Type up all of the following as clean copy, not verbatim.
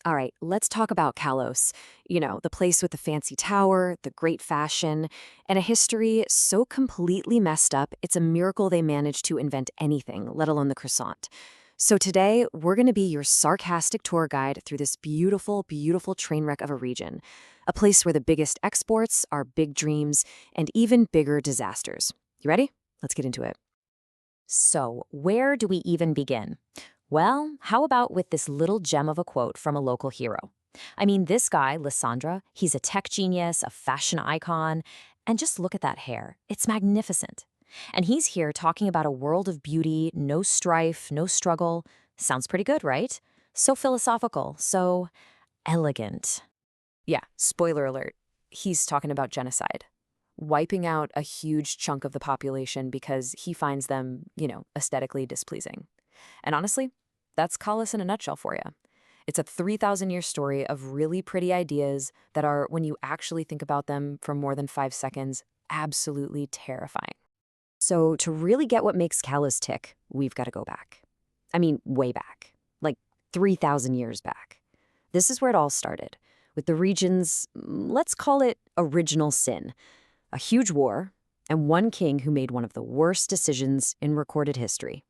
All right, let's talk about Kalos. You know, the place with the fancy tower, the great fashion, and a history so completely messed up, it's a miracle they managed to invent anything, let alone the croissant. So today, we're going to be your sarcastic tour guide through this beautiful, beautiful train wreck of a region. A place where the biggest exports are big dreams and even bigger disasters. You ready? Let's get into it. So, where do we even begin? Well, how about with this little gem of a quote from a local hero? I mean, this guy, Lysandra, he's a tech genius, a fashion icon, and just look at that hair. It's magnificent. And he's here talking about a world of beauty, no strife, no struggle. Sounds pretty good, right? So philosophical, so elegant. Yeah, spoiler alert. He's talking about genocide. Wiping out a huge chunk of the population because he finds them, aesthetically displeasing. And honestly, that's Kalos in a nutshell for you. It's a 3,000-year story of really pretty ideas that are, when you actually think about them for more than 5 seconds, absolutely terrifying. So to really get what makes Kalos tick, we've got to go back. I mean, way back, like 3,000 years back. This is where it all started, with the region's, let's call it original sin. A huge war, and one king who made one of the worst decisions in recorded history.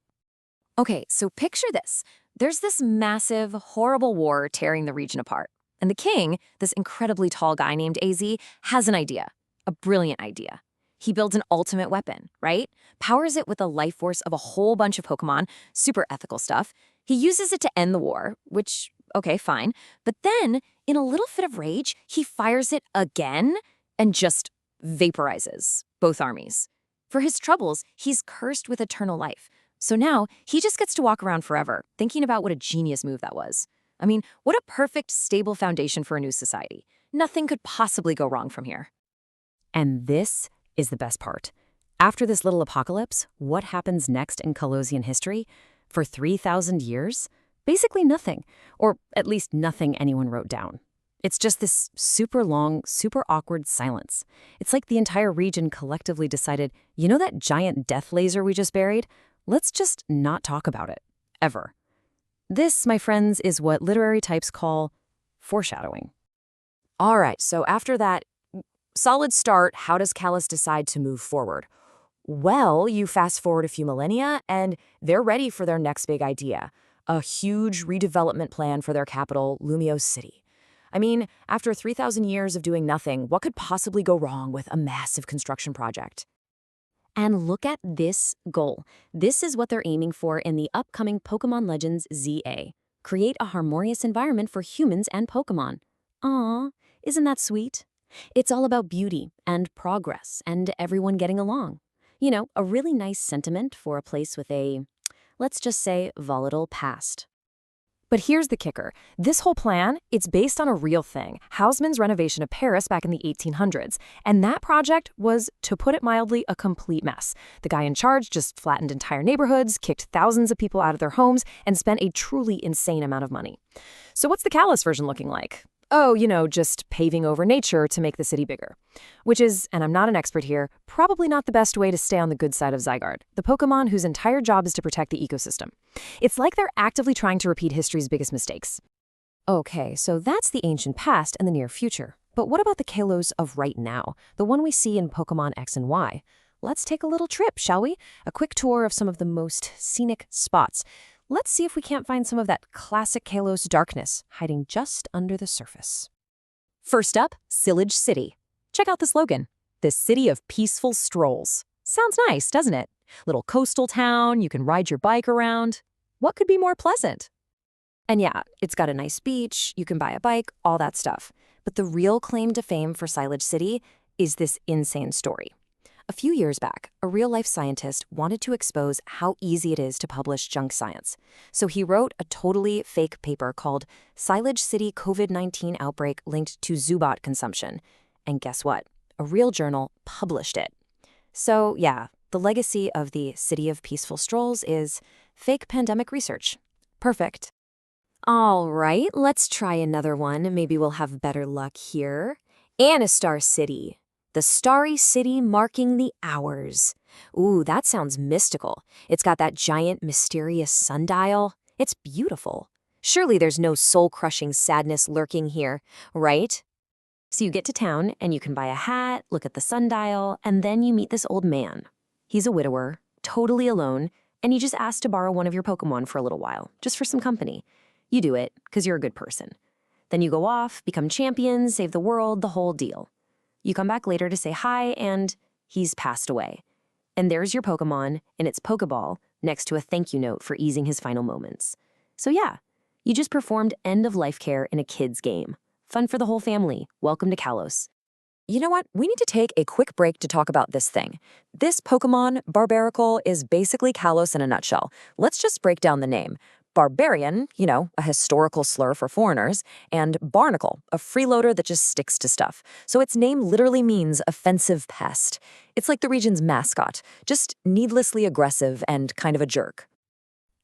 Okay, so picture this. There's this massive, horrible war tearing the region apart. And the king, this incredibly tall guy named AZ, has an idea. A brilliant idea. He builds an ultimate weapon, right? Powers it with the life force of a whole bunch of Pokémon, super ethical stuff. He uses it to end the war, which, okay, fine. But then, in a little fit of rage, he fires it again and just vaporizes both armies. For his troubles, he's cursed with eternal life. So now, he just gets to walk around forever, thinking about what a genius move that was. I mean, what a perfect, stable foundation for a new society. Nothing could possibly go wrong from here. And this is the best part. After this little apocalypse, what happens next in Kalosian history? For 3,000 years? Basically nothing, or at least nothing anyone wrote down. It's just this super long, super awkward silence. It's like the entire region collectively decided, you know that giant death laser we just buried? Let's just not talk about it. Ever. This, my friends, is what literary types call foreshadowing. All right, so after that solid start, how does Kalos decide to move forward? Well, you fast forward a few millennia, and they're ready for their next big idea. A huge redevelopment plan for their capital, Lumiose City. I mean, after 3,000 years of doing nothing, what could possibly go wrong with a massive construction project? And look at this goal. This is what they're aiming for in the upcoming Pokémon Legends ZA. Create a harmonious environment for humans and Pokémon. Aw, isn't that sweet? It's all about beauty and progress and everyone getting along. You know, a really nice sentiment for a place with a, let's just say, volatile past. But here's the kicker. This whole plan, it's based on a real thing, Haussmann's renovation of Paris back in the 1800s. And that project was, to put it mildly, a complete mess. The guy in charge just flattened entire neighborhoods, kicked thousands of people out of their homes, and spent a truly insane amount of money. So what's the Kalos version looking like? Oh, just paving over nature to make the city bigger. Which is, and I'm not an expert here, probably not the best way to stay on the good side of Zygarde, the Pokémon whose entire job is to protect the ecosystem. It's like they're actively trying to repeat history's biggest mistakes. Okay, so that's the ancient past and the near future. But what about the Kalos of right now, the one we see in Pokémon X and Y? Let's take a little trip, shall we? A quick tour of some of the most scenic spots. Let's see if we can't find some of that classic Kalos darkness hiding just under the surface. First up, Sillage City. Check out the slogan, the city of peaceful strolls. Sounds nice, doesn't it? Little coastal town, you can ride your bike around. What could be more pleasant? And yeah, it's got a nice beach, you can buy a bike, all that stuff. But the real claim to fame for Sillage City is this insane story. A few years back, a real-life scientist wanted to expose how easy it is to publish junk science. So he wrote a totally fake paper called Sillage City COVID-19 Outbreak Linked to Zubat Consumption. And guess what? A real journal published it. So yeah, the legacy of the City of Peaceful Strolls is fake pandemic research. Perfect. All right, let's try another one. Maybe we'll have better luck here. Anistar City. The starry city marking the hours. Ooh, that sounds mystical. It's got that giant, mysterious sundial. It's beautiful. Surely there's no soul-crushing sadness lurking here, right? So you get to town and you can buy a hat, look at the sundial, and then you meet this old man. He's a widower, totally alone, and he just asks to borrow one of your Pokémon for a little while, just for some company. You do it, because you're a good person. Then you go off, become champions, save the world, the whole deal. You come back later to say hi, and he's passed away. And there's your Pokémon in its Pokeball next to a thank you note for easing his final moments. So yeah, you just performed end-of-life care in a kid's game. Fun for the whole family. Welcome to Kalos. You know what? We need to take a quick break to talk about this thing. This Pokemon, Barbaracle, is basically Kalos in a nutshell. Let's just break down the name. Barbarian, a historical slur for foreigners, and Barnacle, a freeloader that just sticks to stuff. So its name literally means offensive pest. It's like the region's mascot, just needlessly aggressive and kind of a jerk.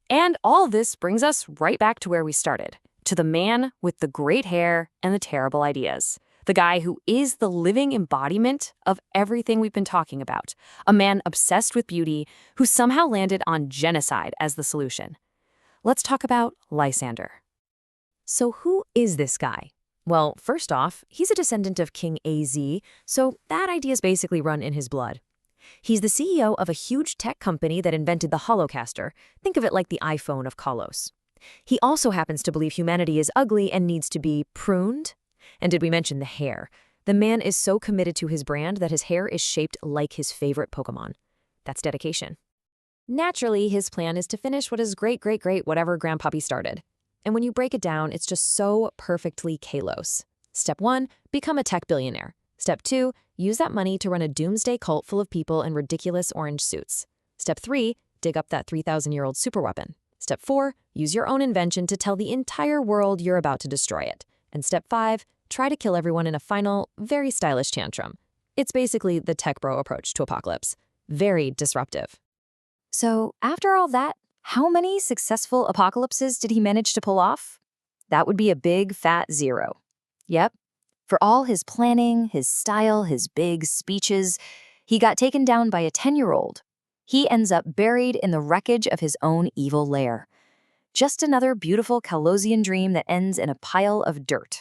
And all this brings us right back to where we started, to the man with the great hair and the terrible ideas. The guy who is the living embodiment of everything we've been talking about. A man obsessed with beauty who somehow landed on genocide as the solution. Let's talk about Lysander. So who is this guy? Well, first off, he's a descendant of King AZ, so that idea's basically run in his blood. He's the CEO of a huge tech company that invented the Holocaster. Think of it like the iPhone of Kalos. He also happens to believe humanity is ugly and needs to be pruned. And did we mention the hair? The man is so committed to his brand that his hair is shaped like his favorite Pokémon. That's dedication. Naturally, his plan is to finish what his great whatever grandpappy started. And when you break it down, it's just so perfectly Kalos. Step 1, become a tech billionaire. Step 2, use that money to run a doomsday cult full of people in ridiculous orange suits. Step 3, dig up that 3,000-year-old superweapon. Step 4, use your own invention to tell the entire world you're about to destroy it. And step 5, try to kill everyone in a final, very stylish tantrum. It's basically the tech bro approach to apocalypse. Very disruptive. So, after all that, how many successful apocalypses did he manage to pull off? That would be a big, fat 0. Yep. For all his planning, his style, his big speeches, he got taken down by a 10-year-old. He ends up buried in the wreckage of his own evil lair. Just another beautiful Kalosian dream that ends in a pile of dirt.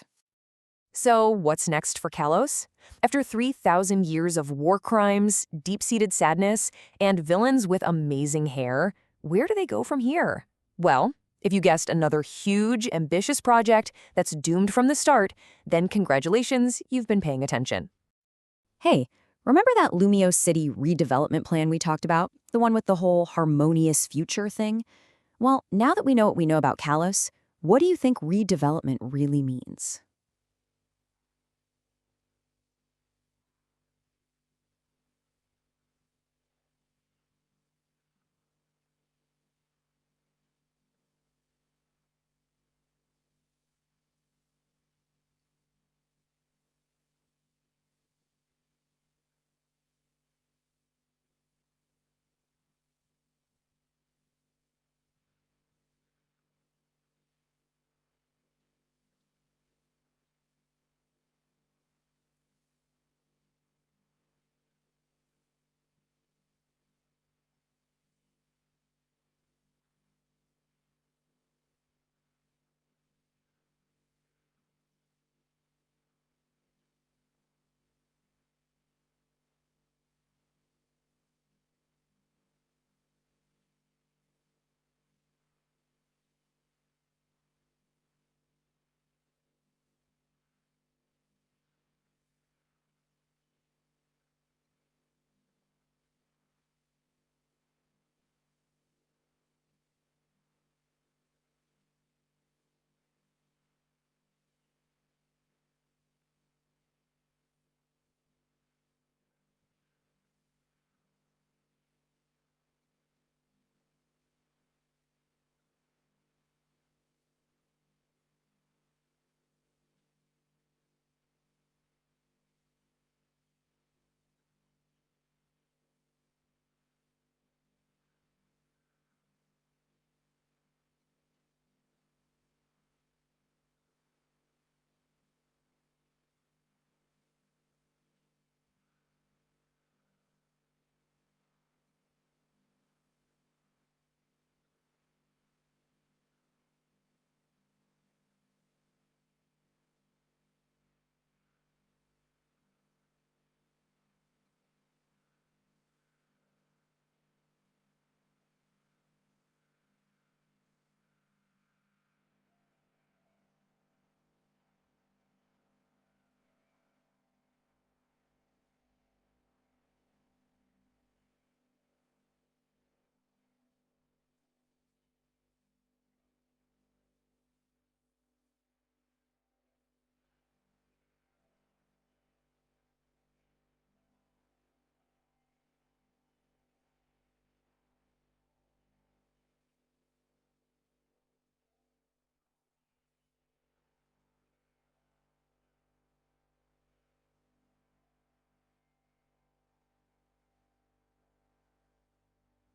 So, what's next for Kalos? After 3,000 years of war crimes, deep-seated sadness, and villains with amazing hair, where do they go from here? Well, if you guessed another huge, ambitious project that's doomed from the start, then congratulations, you've been paying attention. Hey, remember that Lumio City redevelopment plan we talked about? The one with the whole harmonious future thing? Well, now that we know what we know about Kalos, what do you think redevelopment really means?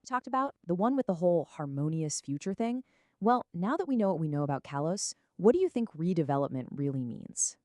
talked about, the one with the whole harmonious future thing, well, now that we know what we know about Kalos, what do you think redevelopment really means?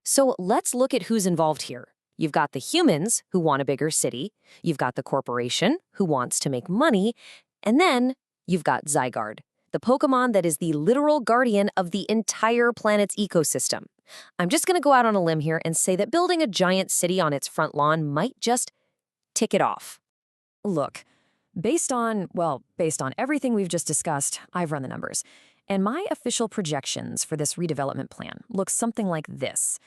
So let's look at who's involved here. You've got the humans who want a bigger city, you've got the corporation who wants to make money, and then you've got Zygarde, the Pokémon that is the literal guardian of the entire planet's ecosystem. I'm just going to go out on a limb here and say that building a giant city on its front lawn might just tick it off. Look, based on everything we've just discussed, I've run the numbers. And my official projections for this redevelopment plan look something like this.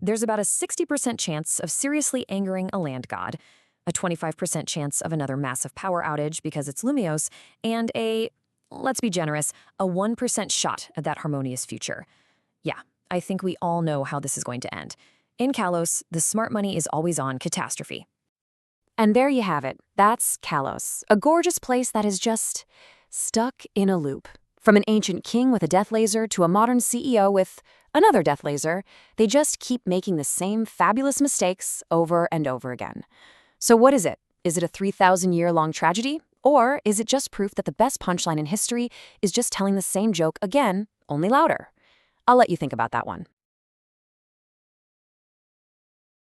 There's about a 60% chance of seriously angering a land god, a 25% chance of another massive power outage because it's Lumiose, and let's be generous, a 1% shot at that harmonious future. Yeah, I think we all know how this is going to end. In Kalos, the smart money is always on catastrophe. And there you have it. That's Kalos, a gorgeous place that is just stuck in a loop. From an ancient king with a death laser to a modern CEO with another death laser, they just keep making the same fabulous mistakes over and over again. So what is it? Is it a 3,000-year-long tragedy? Or is it just proof that the best punchline in history is just telling the same joke again, only louder? I'll let you think about that one.